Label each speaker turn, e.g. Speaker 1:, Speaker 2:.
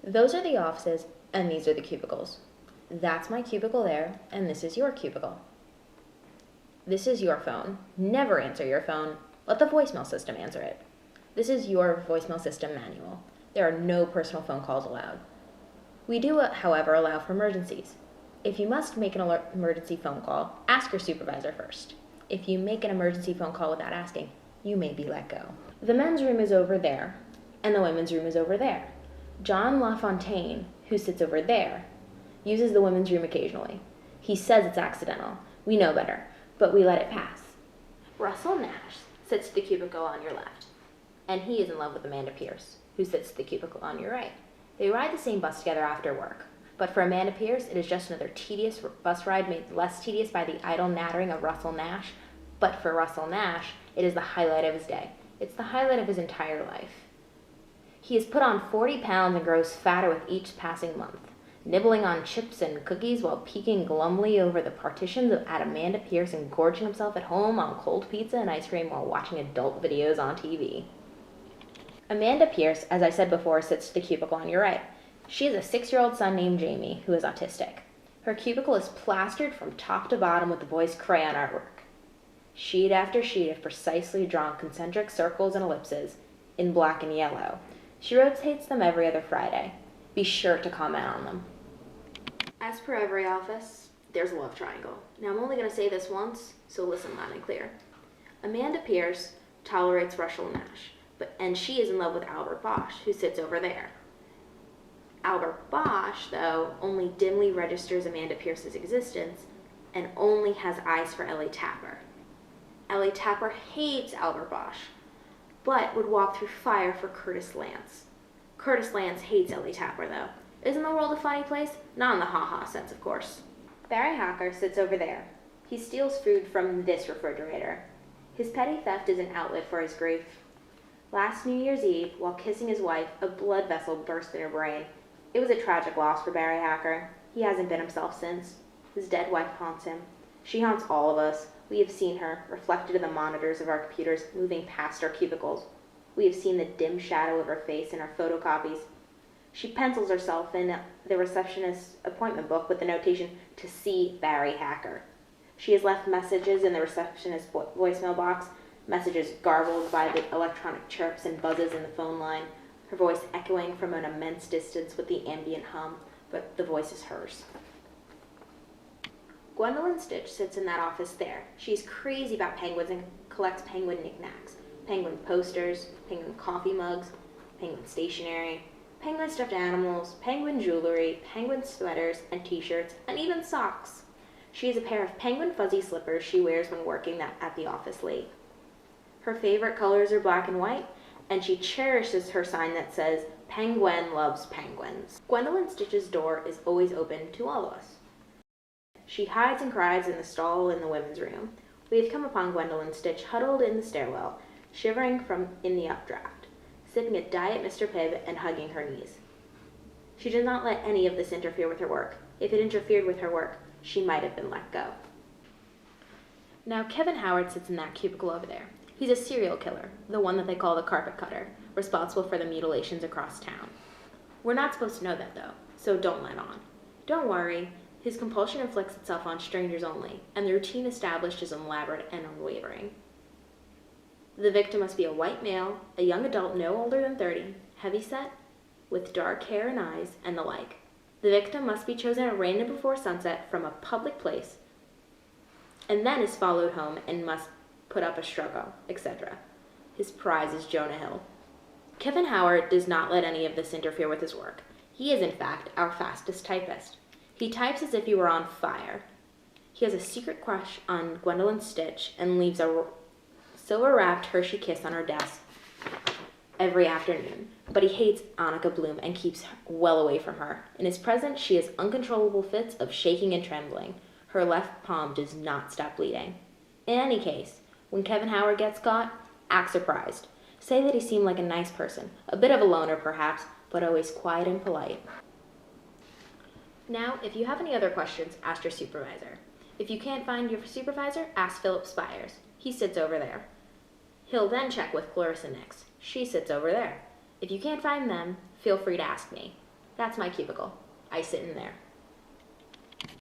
Speaker 1: Those are the offices, and these are the cubicles. That's my cubicle there, and this is your cubicle. This is your phone. Never answer your phone. Let the voicemail system answer it. This is your voicemail system manual. There are no personal phone calls allowed. We do, however, allow for emergencies. If you must make an emergency phone call, ask your supervisor first. If you make an emergency phone call without asking, you may be let go. The men's room is over there, and the women's room is over there. John LaFontaine, who sits over there, uses the women's room occasionally. He says it's accidental. We know better, but we let it pass. Russell Nash sits at the cubicle on your left, and he is in love with Amanda Pierce, who sits at the cubicle on your right. They ride the same bus together after work, but for Amanda Pierce, it is just another tedious bus ride made less tedious by the idle nattering of Russell Nash. But for Russell Nash, it is the highlight of his day. It's the highlight of his entire life. He has put on 40 pounds and grows fatter with each passing month, nibbling on chips and cookies while peeking glumly over the partitions at Amanda Pierce and gorging himself at home on cold pizza and ice cream while watching adult videos on TV. Amanda Pierce, as I said before, sits at the cubicle on your right. She has a 6-year-old son named Jamie, who is autistic. Her cubicle is plastered from top to bottom with the boy's crayon artwork. Sheet after sheet of precisely drawn concentric circles and ellipses in black and yellow. She rotates them every other Friday. Be sure to comment on them. As per every office, there's a love triangle. Now I'm only going to say this once, so listen loud and clear. Amanda Pierce tolerates Russell Nash, and she is in love with Albert Bosch, who sits over there. Albert Bosch, though, only dimly registers Amanda Pierce's existence and only has eyes for Ellie Tapper. Ellie Tapper hates Albert Bosch, but would walk through fire for Curtis Lance. Curtis Lance hates Ellie Tapper, though. Isn't the world a funny place? Not in the ha-ha sense, of course. Barry Hacker sits over there. He steals food from this refrigerator. His petty theft is an outlet for his grief. Last New Year's Eve, while kissing his wife, a blood vessel burst in her brain. It was a tragic loss for Barry Hacker. He hasn't been himself since. His dead wife haunts him. She haunts all of us. We have seen her, reflected in the monitors of our computers, moving past our cubicles. We have seen the dim shadow of her face in our photocopies. She pencils herself in the receptionist's appointment book with the notation, "To see Barry Hacker." She has left messages in the receptionist's voicemail box, messages garbled by the electronic chirps and buzzes in the phone line, her voice echoing from an immense distance with the ambient hum, but the voice is hers. Gwendolyn Stitch sits in that office there. She's crazy about penguins and collects penguin knickknacks. Penguin posters, penguin coffee mugs, penguin stationery, penguin stuffed animals, penguin jewelry, penguin sweaters and t-shirts, and even socks. She has a pair of penguin fuzzy slippers she wears when working at the office late. Her favorite colors are black and white, and she cherishes her sign that says, "Penguin loves penguins." Gwendolyn Stitch's door is always open to all of us. She hides and cries in the stall in the women's room. We have come upon Gwendolyn Stitch huddled in the stairwell, shivering in the updraft, sipping a Diet Mr. Pibb and hugging her knees. She does not let any of this interfere with her work. If it interfered with her work, she might have been let go. Now Kevin Howard sits in that cubicle over there. He's a serial killer, the one that they call the carpet cutter, responsible for the mutilations across town. We're not supposed to know that, though, so don't let on. Don't worry, his compulsion inflicts itself on strangers only, and the routine established is elaborate and unwavering. The victim must be a white male, a young adult no older than 30, heavyset, with dark hair and eyes, and the like. The victim must be chosen at random before sunset from a public place, and then is followed home and must put up a struggle, etc. His prize is Jonah Hill. Kevin Howard does not let any of this interfere with his work. He is, in fact, our fastest typist. He types as if he were on fire. He has a secret crush on Gwendolyn Stitch and leaves a silver-wrapped Hershey kiss on her desk every afternoon. But he hates Annika Bloom and keeps well away from her. In his presence, she has uncontrollable fits of shaking and trembling. Her left palm does not stop bleeding. In any case, when Kevin Howard gets caught, act surprised. Say that he seemed like a nice person, a bit of a loner perhaps, but always quiet and polite. Now, if you have any other questions, ask your supervisor. If you can't find your supervisor, ask Philip Spires. He sits over there. He'll then check with Clarissa Nix. She sits over there. If you can't find them, feel free to ask me. That's my cubicle. I sit in there.